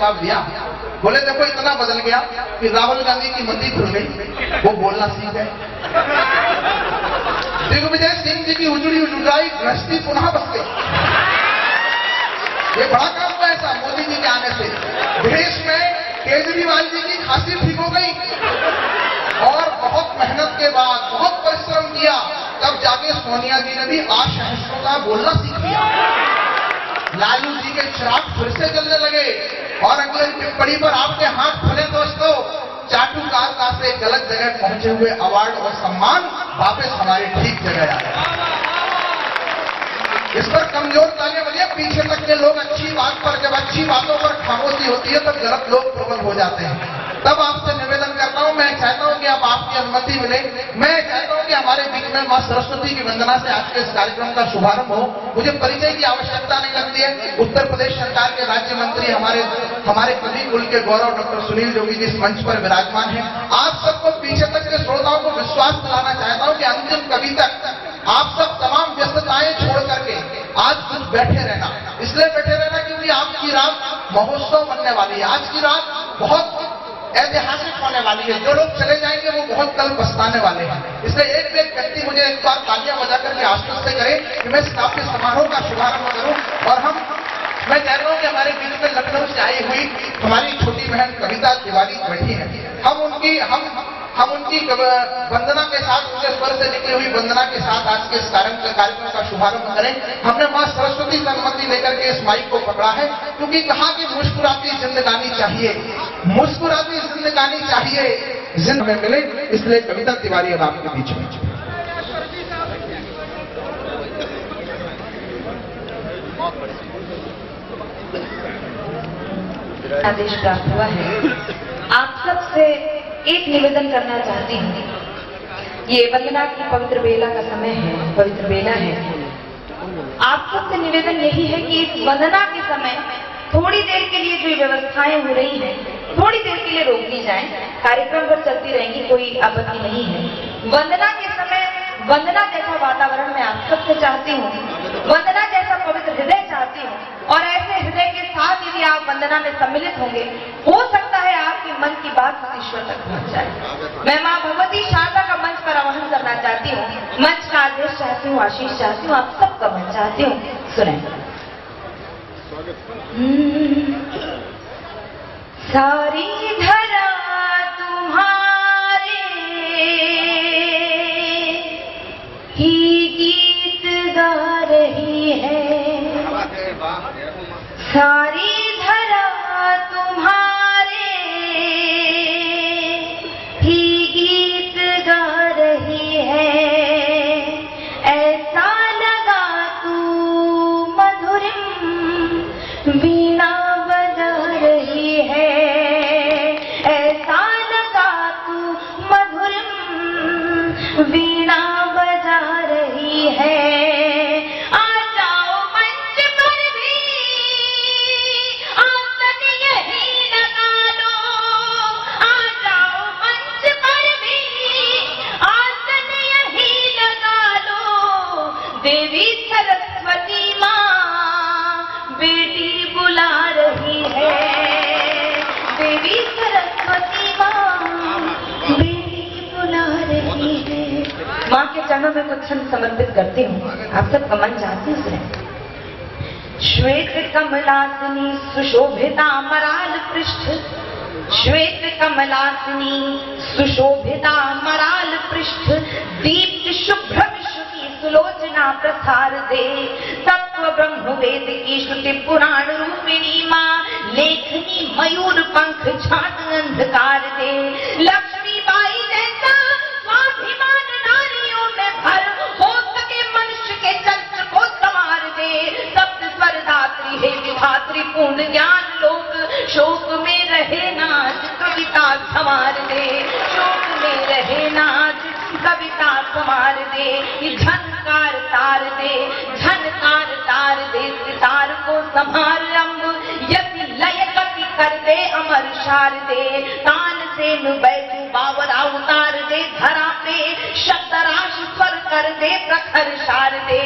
जवाब दिया, बोले देखो इतना बदल गया कि राहुल गांधी की मंदी खुल गई, वो बोलना सीख गए। दिग्विजय सिंह जी की उजड़ी उजुड़ाई गृहस्थी पुनः बस गई। ये बड़ा काम हुआ ऐसा मोदी जी के आने से। देश में केजरीवाल जी की खांसी ठीक हो गई और बहुत मेहनत के बाद बहुत परिश्रम किया, तब जाके सोनिया जी ने भी असहिष्णुता बोलना सीख लिया। लालू जी के चिराग फिर से जलने लगे और अगले टिप्पणी पर आपके हाथ खुले दोस्तों। चाटुकारिता से गलत जगह पहुंचे हुए अवार्ड और सम्मान वापस हमारी ठीक जगह आ गए। इस पर कमजोर ताले बजे पीछे तक के लोग अच्छी बात पर, जब अच्छी बातों पर खामोशी होती है तब गलत लोग प्रबल हो जाते हैं। तब आपसे निवेदन करता हूं, मैं चाहता हूं कि अब आपकी अनुमति मिले, मैं चाहता हूं कि हमारे बीच में मां सरस्वती की वंदना से आज के इस कार्यक्रम का शुभारंभ हो। मुझे परिचय की आवश्यकता नहीं लगती है। उत्तर प्रदेश सरकार के राज्य मंत्री हमारे कवि कुल के गौरव डॉक्टर सुनील जोगी जी इस मंच पर विराजमान हैं। आप सबको पीछे तक के श्रोताओं को विश्वास दिलाना चाहता हूं कि अंतिम कवि तक आप सब तमाम व्यस्तताएं छोड़ करके आज कुछ बैठे रहना। इसलिए बैठे रहना क्योंकि आपकी रात महोत्सव बनने वाली है। आज की रात बहुत ऐतिहासिक होने वाली है। जो लोग चले जाएंगे वो बहुत कल पछताने वाले हैं। इसलिए एक व्यक्ति मुझे एक बार तालियां बजा करके आश्वस्त करे कि मैं इस काव्य समारोह का शुभारंभ करूं। और मैं कह रहा हूं कि हमारे बीच में लखनऊ से आई हुई हमारी छोटी बहन कविता तिवारी बैठी है। हम उनकी वंदना के साथ, उनके स्वर से निकली हुई वंदना के साथ आज के इस कार्यक्रम का शुभारंभ करें। हमने मां सरस्वती की अनुमति लेकर के इस माइक को पकड़ा है क्योंकि कहा कि मुस्कुराती जिंदगानी चाहिए, मुस्कुराती जिंदगानी चाहिए, जिंदगी मिले। इसलिए कविता तिवारी अब आपके बीच में। आदेश प्राप्त हुआ है। आप सबसे एक निवेदन करना चाहती हूँ। ये वंदना की पवित्र बेला का समय है, पवित्र बेला है। आप सबसे निवेदन यही है कि इस वंदना के समय थोड़ी देर के लिए जो व्यवस्थाएं हो रही हैं, थोड़ी देर के लिए रोक दी जाएं। कार्यक्रम पर चलती रहेंगी, कोई आपत्ति नहीं है। वंदना के समय वंदना जैसा वातावरण मैं आप सबसे चाहती हूँ, वंदना जैसा पवित्र हृदय चाहती हूँ। और ऐसे हृदय के साथ यदि आप वंदना में सम्मिलित होंगे, हो सकता है आपके मन की बात ईश्वर तक पहुंच जाए। मैं मां भगवती शारदा का मंच पर आह्वान करना चाहती हूँ, मंच का आदेश चाहती हूँ, आशीष चाहती हूँ, आप सबका मन चाहती हूँ। सुने। सारी धरा तुम्हारे ही गीत गा रही है, सारी धरा तुम्हारे ही गीत गा रही है। ऐसा लगा तू मधुरिम वीणा बजा रही है, ऐसा लगा तू मधुरिम वीणा बजा रही है। देवी सरस्वती माँ बेटी बुला रही है, देवी सरस्वती माँ बेटी बुला रही है। माँ के चरणों में कुछ क्षण समर्पित करती हूँ, आप सबका मन चाहती है। श्वेत कमलासनी सुशोभिता मराल पृष्ठ, श्वेत कमलासनी सुशोभिता मराल पृष्ठ, दीप्त शुभ्र सुलोचना प्रसार दे। तत्व ब्रह्म वेद की श्रुति पुराण रूपिणी माँ, लेखनी मयूर पंख छाट अंधकार दे। लक्ष्मी बाई जैसा स्वाभिमान नारियों में भर, हो सके मनुष्य के चरित्र को संवार दे। सप्त स्वर दात्री है विधात्री पूर्ण ज्ञान लोक, शोक में रहे नाच कविता संवार दे, शोक में रहे नाच कविता संवार दे। झनकार तार दे, झनकार तार दे, सितार को संभार रंग यति लय गति कर दे, अमर शार दे। तान से बैठू बावरा उतार दे, धरा पे शब्दराश स्वर कर दे, प्रखर शार दे।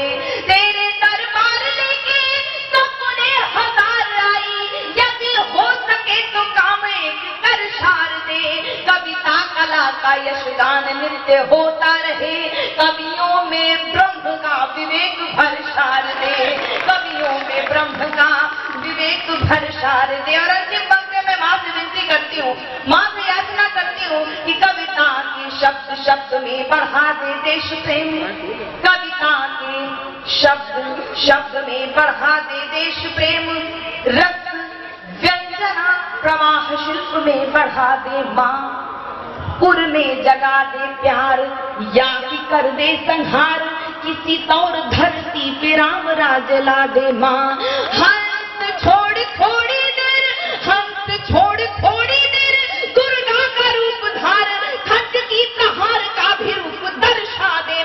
तेरे दरबार लेके सपने हजार आई, यदि हो सके गान नित्य होता रहे, कवियों में ब्रह्म का विवेक भरसार दे, कवियों में ब्रह्म का विवेक भरसार दे। और अंतिम पंक्ति में मां से विनती करती हूँ, मां से याचना करती हूँ कि कविता के शब्द शब्द में बढ़ा दे देश प्रेम, कविता के शब्द शब्द में बढ़ा दे देश प्रेम, रस व्यंजना प्रवाह शिल्प में बढ़ा दे मां, पुर में जगा दे प्यार या कि कर दे संहार, किसी तौर धरती पे राम राज ला दे मां। हंस छोड़ थोड़ी देर, हंस छोड़ थोड़ी देर, दुर्गा का रूप धार, खड्ग की प्रहार का भी रूप दर्शा दे।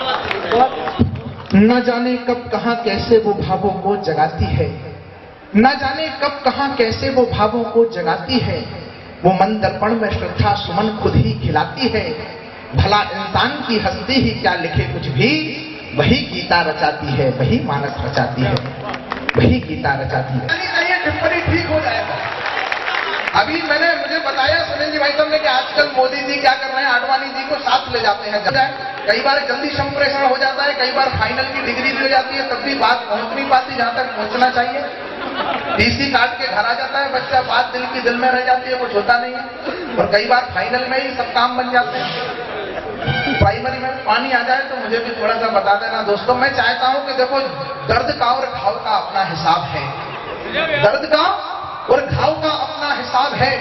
न जाने कब कहां कैसे वो भावों को जगाती है, न जाने कब कहां कैसे वो भावों को जगाती है, वो मन दर्पण में श्रद्धा सुमन खुद ही खिलाती है। भला इंसान की हस्ती ही क्या लिखे कुछ भी, वही गीता रचाती है, वही मानस रचाती है, वही गीता रचाती है। ये टिप्पणी ठीक हो जाएगा। अभी मुझे बताया सुनील जी भाई साहब ने कि आजकल मोदी जी क्या कर रहे हैं, आडवाणी जी को साथ ले जाते हैं। कई बार जल्दी संप्रेषण हो जाता है, कई बार फाइनल की डिग्री भी हो जाती है, तब भी बात पहुंच नहीं पाती जहां तक पहुंचना चाहिए। टीसी काट के घर आ जाता है बच्चा, बात दिल की दिल में रह जाती है, कुछ होता नहीं है। और कई बार फाइनल में ही सब काम बन जाते हैं। प्राइमरी में पानी आ जाए तो मुझे भी थोड़ा सा बता देना दोस्तों। मैं चाहता हूं कि देखो, दर्द का और घाव का अपना हिसाब है, दर्द का और घाव का अपना हिसाब है,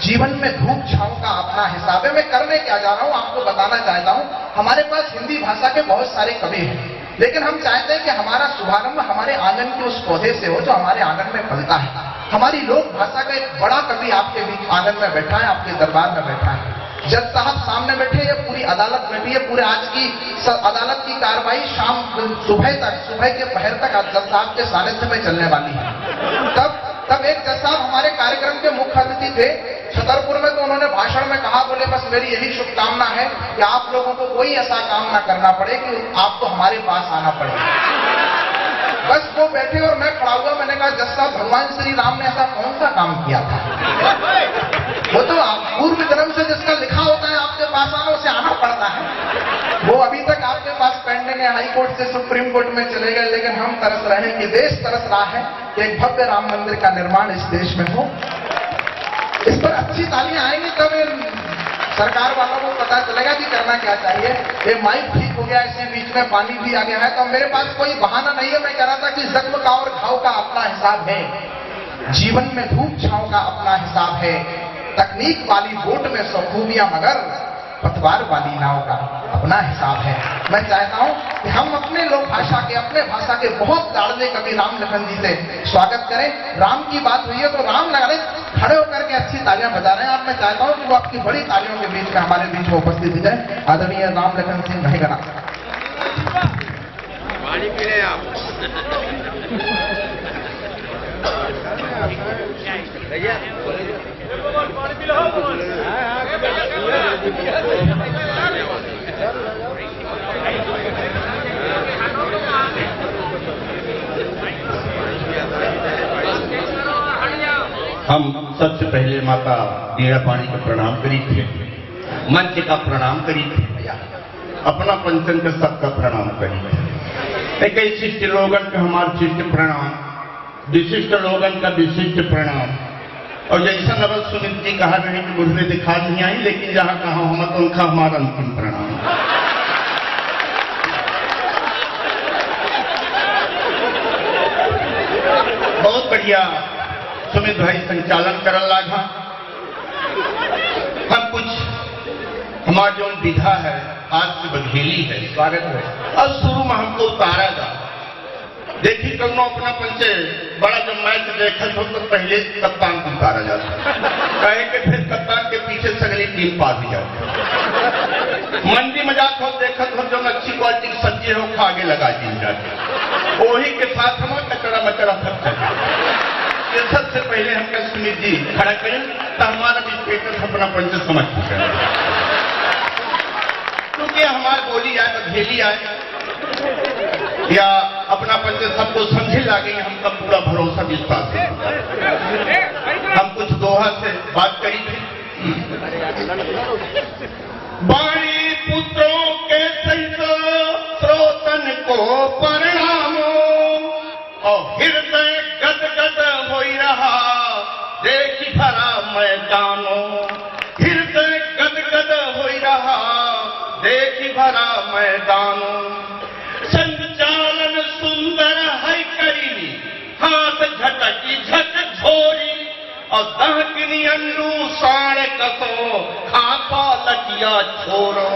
जीवन में धूप छांव का अपना हिसाब है। मैं करने क्या जा रहा हूं आपको बताना चाहता हूं। हमारे पास हिंदी भाषा के बहुत सारे कवि हैं, लेकिन हम चाहते हैं कि हमारा शुभारंभ हमारे आंगन के उस पौधे से हो जो हमारे आंगन में फलता है। हमारी लोक भाषा का एक बड़ा कवि आपके बीच आंगन में बैठा है, आपके दरबार में बैठा है। जज साहब सामने बैठे, ये पूरी अदालत बैठी है, पूरे आज की अदालत की कार्रवाई शाम सुबह तक, सुबह के पहर तक जज साहब के सानिध्य में चलने वाली है। तब एक जज साहब हमारे कार्यक्रम के मुख्य अतिथि थे छतरपुर में, तो उन्होंने भाषण में कहा, बोले बस मेरी यही शुभकामना है कि आप लोगों को कोई ऐसा काम ना करना पड़े कि आपको हमारे पास आना पड़े। बस वो बैठे और मैं खड़ा हुआ। मैंने कहा, जज साहब भगवान श्री राम ने ऐसा कौन सा काम किया था? वो तो पूर्व जन्म से जिसका लिखा होता है आपके पास आना, उसे आना पड़ता है। वो अभी तक आपके पास पेंडिंग है, हाई कोर्ट से सुप्रीम कोर्ट में चले गए, लेकिन हम तरस रहे हैं कि देश तरस रहा है कि एक भव्य राम मंदिर का निर्माण इस देश में हो। इस पर अच्छी तालियां आएंगी तब सरकार वालों को पता चलेगा कि करना क्या चाहिए। ये माइक ठीक हो गया, इसी बीच में पानी भी आ गया है, तो मेरे पास कोई बहाना नहीं है। मैं कह रहा था कि जख्म का और घाव का अपना हिसाब है, जीवन में धूप छांव का अपना हिसाब है, तकनीक वाली बोट में सौ खूबियां मगर पतवार वाली नाव का अपना हिसाब है। मैं चाहता हूं कि हम अपने लोक भाषा के, अपने भाषा के बहुत लाडले कवि राम लखन जी से स्वागत करें। राम की बात हुई है तो राम लगा खड़े होकर के अच्छी तालियां बजा रहे हैं आप। मैं चाहता हूं कि वो आपकी बड़ी तालियों के बीच में हमारे बीच में उपस्थित हो जाए। आदरणीय राम लखन सिंह महगना। हम सबसे पहले माता डेरा पानी को प्रणाम करी थे, मंच का प्रणाम करी थे, अपना पंचन के सबका प्रणाम करी। एक शिष्ट लोगन का हमारा शिष्ट प्रणाम, विशिष्ट लोगन का विशिष्ट प्रणाम। और जैसा नवल सुनील जी कहा रहे कि मुझे दिखा नहीं आई, लेकिन जहां कहा हम तो उनका हमारा अंतिम प्रणाम। बहुत बढ़िया सुमित भाई संचालन करन लागा। हम कुछ हमारा जो विधा है आज से बघेली है, स्वागत है। और शुरू में हमको उतारा जा देखी कौनो अपना पंचे बड़ा जब मैच देखत हो तो पहले कप्तान को उतारा जाता, कहे कि फिर कप्तान के पीछे सगली टीम पा दी जाती। मंदी मजाक हो देखत हो जो अच्छी क्वालिटी की सब्जी हो खा आगे लगा दी जाती, वही के साथ हम कचरा मचरा सब चले। सबसे पहले हम सुनील जी खड़ा करें तो हमारा स्पीकर अपना पंच समझ चुके हैं, क्योंकि हमारी बोली आए बघेली आए या अपना पंच सबको समझे लागे, हमका पूरा भरोसा विश्वास है। हम कुछ दोहा से बात करी थी। बाणी पुत्रों के सहित स्रोतन को परिणामो और हृदय गदगद हो रहा देखी भरा मैदानो, हृदय गदगद हो रहा देखी भरा मैदानो। संचालन सुंदर है करी हाथ झटकी झट झोरी और दहकनी अंडू साण कसो खापा लटिया छोरो।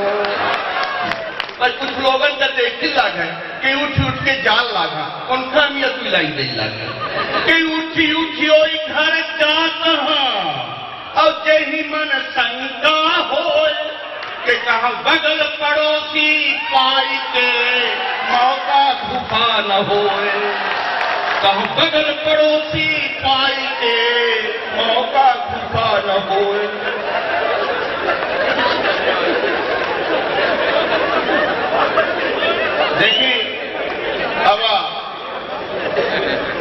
पर कुछ लोगों का देखी लागे कि उठ के जाल लागा उनका मियत मिलाई दे लागे कि उठी उठी ओई घर जात और जही मन शंका हो कि कहा बगल पड़ोसी पाई के मौका धुपा न होए, कहा बगल पड़ोसी पाई के मौका धुपा न होए। देखिए अब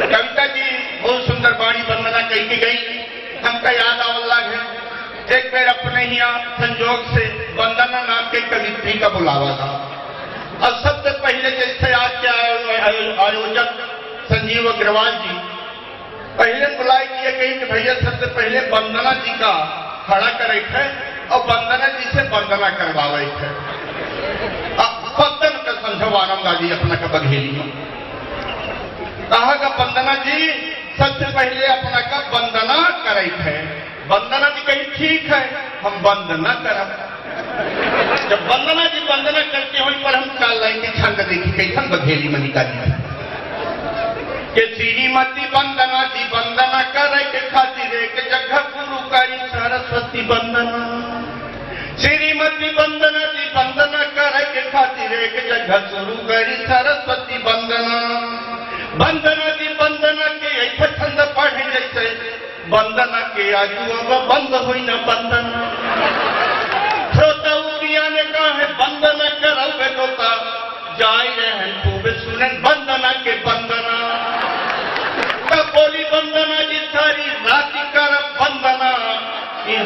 कविता जी बहुत सुंदर बाणी वंदना कही की गई, हमका याद आवला है एक बार अपने ही संजोग से वंदना नाम के कवित्री का बुलावा था और सबसे पहले जैसे आज के आयोजक संजीव अग्रवाल जी पहले बुलाई किए गई कि भैया सबसे पहले वंदना जी का खड़ा करे थे और वंदना जी से वंदना करवावे थे। वंदन का समझो आनंदा जी अपना का बघेली में कहा का वंदना जी सबसे पहले अपना का वंदना करे थे। वंदना जी कही ठीक है हम वंदना करब। जब वंदना जी वंदना करते हो पर हम चाल लाइन के छंद देखी कैसन बघेली में निकाली के श्रीमती वंदना जी वंदना करे के खातिर एक जगह गुरु करी सरस्वती वंदना। श्रीमती वंदना जी वंदना करे के खातिर एक जगह शुरू करी सरस्वती वंदना। वंदना जी वंदना के ऐसा छंद पढ़े जैसे वंदना के आजू अब बंद हुई न वंदना। श्रोता उड़िया ने कहा है वंदना करोगे तोता जाए रहे खूब सुने वंदना के वंदना। तब बोली वंदना जी सारी राति कर वंदना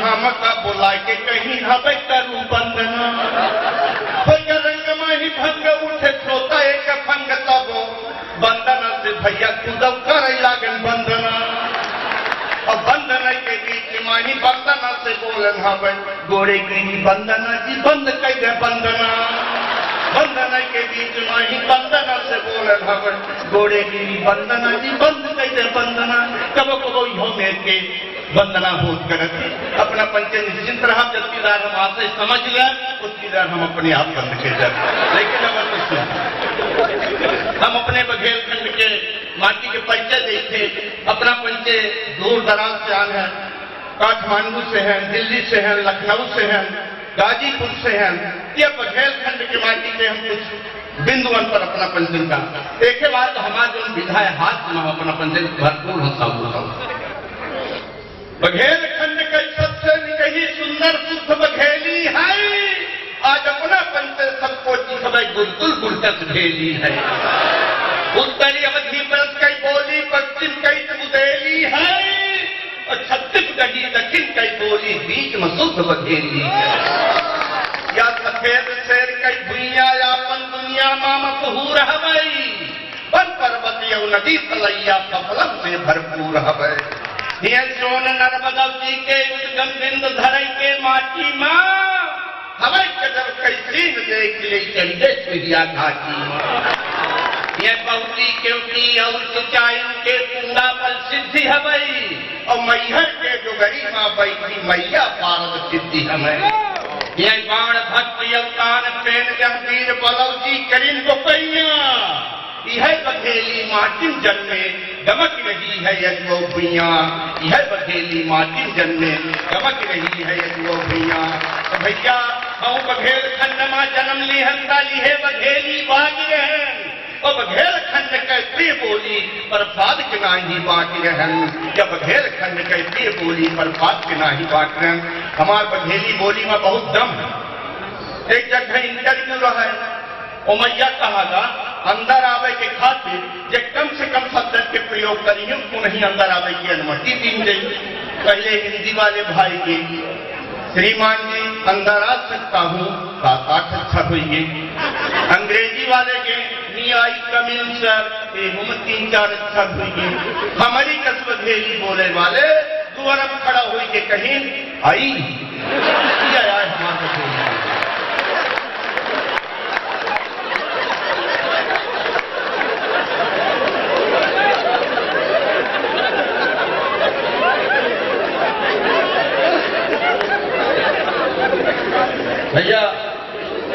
हम का बुला के कहीं हवे करूं वंदना। रंग में ही भंग उठे श्रोता एक भंग तब वंदना से भैया खुदव कर लागन वंदना। और वंदना के बीच में ही वंदना से बोलन हवे गोरे की वंदना जी बंद कर दे वंदना। वंदना के बीच में ही वंदना से बोलन हवे गोरे की वंदना जी बंद कर दे वंदना। कबो कबो यो में के वंदना होत करते अपना पंचे निश्चिंत रहा जबकि हम आशय समझ लिया उसकी दर हम अपने आप बंद के जाए। लेकिन हम अपने बघेलखंड के माटी के परिचय देखे अपना पंचे दूर दराज से आए हैं, काठमांडू से हैं, दिल्ली से हैं, लखनऊ से हैं, गाजीपुर से हैं। ये बघेलखंड के माटी के हम कुछ बिंदु पर अपना पंचन का देखे बाद हमारा जो विधा है हाथ में हम अपना पंचन भरपूर होता बघेलखंड का सबसे निकही सुंदर शुद्ध बघेली है। आज अपना पंच सबको दिखवाई गुलगुल गुलटस भेली है। उत्तरी अवधि परस कई बोली पश्चिम कई बुदेली है और छत्तीसगढ़ी दक्षिण कई बोली बीच में शुद्ध बघेली है। या सफेद शेर कई भुइया यापन दुनिया मामक हूर हवई वन पर्वत यौ नदी तलैया सफलम से भरपूर हवै। ये सोन नर्मदा जी के उद्गम बिंद धरई के माटी माँ हवाई कदम कैसी देख ले चंडेश्वरिया घाटी माँ। ये बहुती क्योंकि और सिंचाई के कुंडा पर सिद्धि हवई और मैहर के डुगरी माँ बैठी मैया पारद सिद्धि हमें। ये बाण भक्त अवतान प्रेम जहबीर बलव जी करीन गोपैया यह बघेली माटिन जन्मे गमक रही है यज्ञो भैया। यह बघेली माटिन जन्मे गमक रही है यज्ञो भैया। तो भैया हम बघेलखंड में जन्म ली हंदा ली है बघेली बागी रहन और बघेलखंड के प्रिय बोली पर फाद के नाही बाकी रहन। या बघेलखंड के प्रिय बोली पर फाद के नाही बाकी रहन। हमार बघेली बोली में बहुत दम है। एक जगह इंटरव्यू रहा है उमैया कहा अंदर आवे के खातिर जे कम से कम शब्द के प्रयोग करिए उनको नहीं अंदर आवे की अनुमति दी गई। पहले हिंदी वाले भाई के श्रीमान जी अंदर आ सकता हूँ, 7-8 अच्छा होइए। अंग्रेजी वाले के नी आई कमिंग सर, 3-4 अच्छा होइए। हमारी कस्बत भेली बोले वाले दुआर खड़ा हुई के कहीं आई आया हमारे। भैया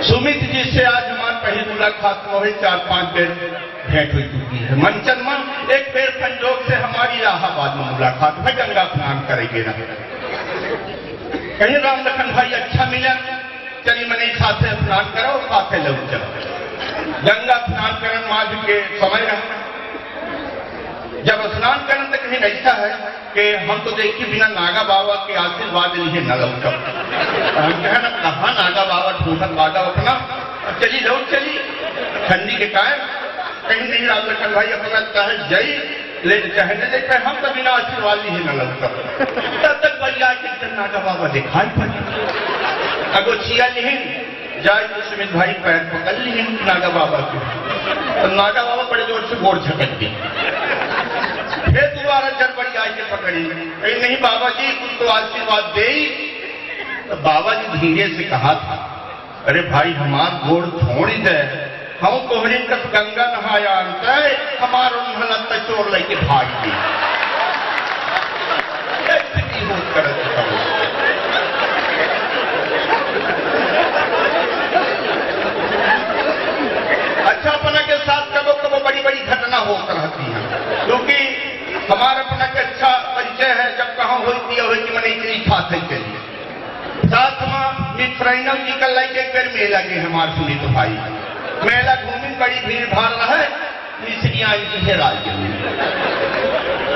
सुमित जी से आज हमारी पहली मुलाकात हुई, 4-5 बेर भेंट हो चुकी है। मंचन में एक बेर संजोग से हमारी इलाहाबाद में मुलाकात में गंगा स्नान करेंगे ना कहीं राम लखन भाई अच्छा मिला, चलिए मैंने साथ स्नान करो साथ लग चलो। गंगा स्नान करन माज के समय रहा, जब स्नान करन तो कहीं ऐसा है कि हम तो देखिए बिना नागा बाबा के आशीर्वाद लिए न लौट। हम कहे ना कहा नागा बाबा ढूंढत बागा अपना चली लौट चली ठंडी के कारण कहीं नहीं। राम लखन भाई अपना चाहे जई ले चाहे न ले, हम तो बिना आशीर्वाद लिए न लौट। तब तक बलिया के नागा बाबा दिखाई पड़े अगो छिया नहीं जाए तो सुमित भाई पैर पकड़ लिए नागा बाबा के, तो नागा बाबा बड़े जोर से गोर झटक दी। फिर दोबारा जड़बड़ी आई के पकड़ी, कहीं नहीं बाबा जी कुछ तो आशीर्वाद दे। तो बाबा जी धीरे से कहा था, अरे भाई हमार गोड़ छोड़ी दे, हम कोहरी तक गंगा नहाया हमार उन्हलत चोर लेके भाग दी। अच्छा अपना के साथ कबो कबो बड़ी बड़ी घटना होकर रहती है, क्योंकि हमारा अपना के अच्छा परिचय है। जब कहाँ होती है कि मैंने इतनी खास के लिए साथ में मिफ्राइनल जी का लाइक एक मेला के हमारे सुनी तो भाई मेला घूमी बड़ी भीड़ भाड़ रहा है। मिस्रियाँ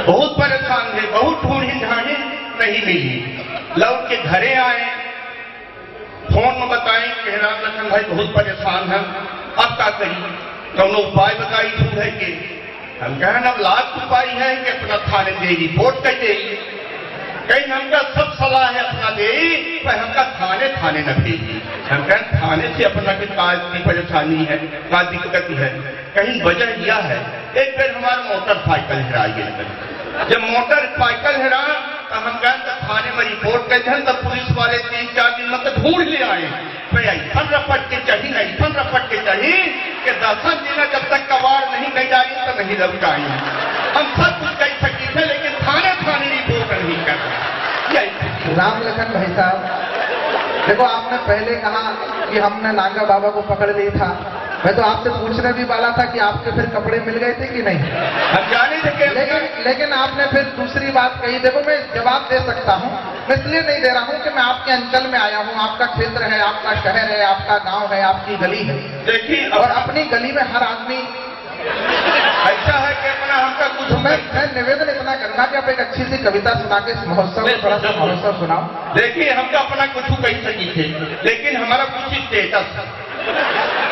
बहुत परेशान थे, बहुत ढूंढी ढांढी नहीं मिली। लौट के घरे आए, फोन में बताएं कि राम लखन भाई बहुत परेशान है, अब क्या करिए, कौनो उपाय बताई ढूंढे के। हम कहें अब लाख उपाय है कि अपना थाने दे रिपोर्ट कर दे, कहीं हमका सब सलाह है अपना दे, पर हमका थाने थाने न भेजी। हम कहें थाने से अपना के काज की परेशानी है, का दिक्कत है, कहीं वजह यह है एक बार हमारा मोटरसाइकिल हेरा गया। जब मोटरसाइकिल हेरा तो हम गए तो थाने में रिपोर्ट कर दें, तो पुलिस वाले 3-4 दिन में तो ढूंढ ले आए। ऐसा रपट के चाहिए, ऐसा रपट के चाहिए कि 10 दिन जब तक कबाड़ नहीं गई जाए तो नहीं लग जाए। हम सब कुछ कह सकी थे, लेकिन थाने थाने रिपोर्ट नहीं कर। राम लखन भाई साहब देखो, आपने पहले कहा कि हमने नागा बाबा को पकड़ लिया था, मैं तो आपसे पूछने भी वाला था कि आपके फिर कपड़े मिल गए थे कि नहीं। हम जाने थे, लेकिन आपने फिर दूसरी बात कही। देखो मैं जवाब दे सकता हूँ, मैं इसलिए नहीं दे रहा हूँ कि मैं आपके अंचल में आया हूँ, आपका क्षेत्र है, आपका शहर है, आपका गांव है, आपकी गली है। देखिए और अपनी गली में हर आदमी ऐसा है कि अपना हमका कुछ मैं निवेदन इतना करना कि आप एक अच्छी सी कविता सुना के इस महोत्सव में थोड़ा सा महोत्सव सुनाओ। देखिए हमका अपना कुछ कह सकी थे, लेकिन हमारा कुछ स्टेटस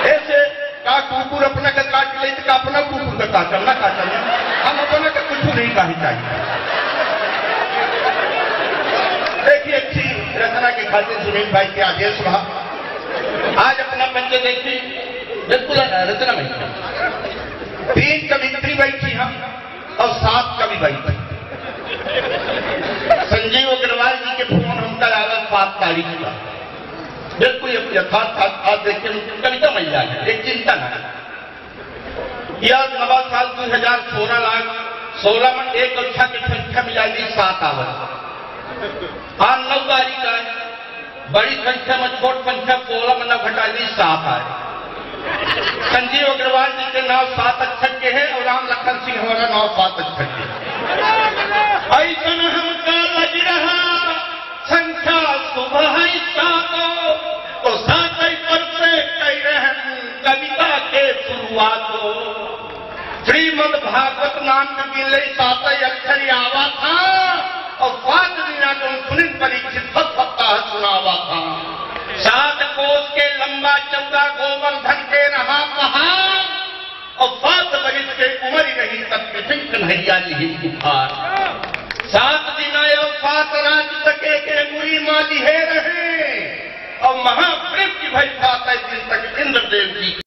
ऐसे का कुकुर अपना का काट ले तो अपना कुकुर का काटल ना काटल, हम अपना का कुछ नहीं कही चाहिए। देखिए अच्छी रचना के खातिर सुनील भाई के आदेश रहा। आज अपना पंच देखिए बिल्कुल रचना में 3 कवित्री बैठी हम और 7 कवि बैठे। संजीव अग्रवाल जी के फोन हमका आया 7 तारीख का, बिल्कुल यथार्थ आज देखिए कविता मिल जाए, एक चिंता न यह नवा साल 2016 में एक अच्छा की संख्या मिलाई 7 आवत। आज 9 तारीख का बड़ी संख्या में छोट संख्या 16 में 9 घटा दी 7 आए। संजीव अग्रवाल जी के नाम 7 अक्षर के हैं और राम लखन सिंह हमारा नाम 7 अक्षर के। ऐसा हमका लग रहा संख्या सुबह तो 7 पर से कह रहे कविता के शुरुआत हो। श्रीमद भागवत नाम के मिले 7 अक्षर आवा था और 5 दिना को सुनिल परीक्षित 7 सप्ताह सुनावा था। 7 कोस के लंबा चौड़ा गोवर्धन के रहा पहाड़ और 7 बरिस के उम्र नहीं तब कृष्ण कन्हैया जी बुखार। 7 दिन और 7 रात सके के मुरी माली है रहे महावृक्ष की भाई 7 दिन तक इंद्रदेव जी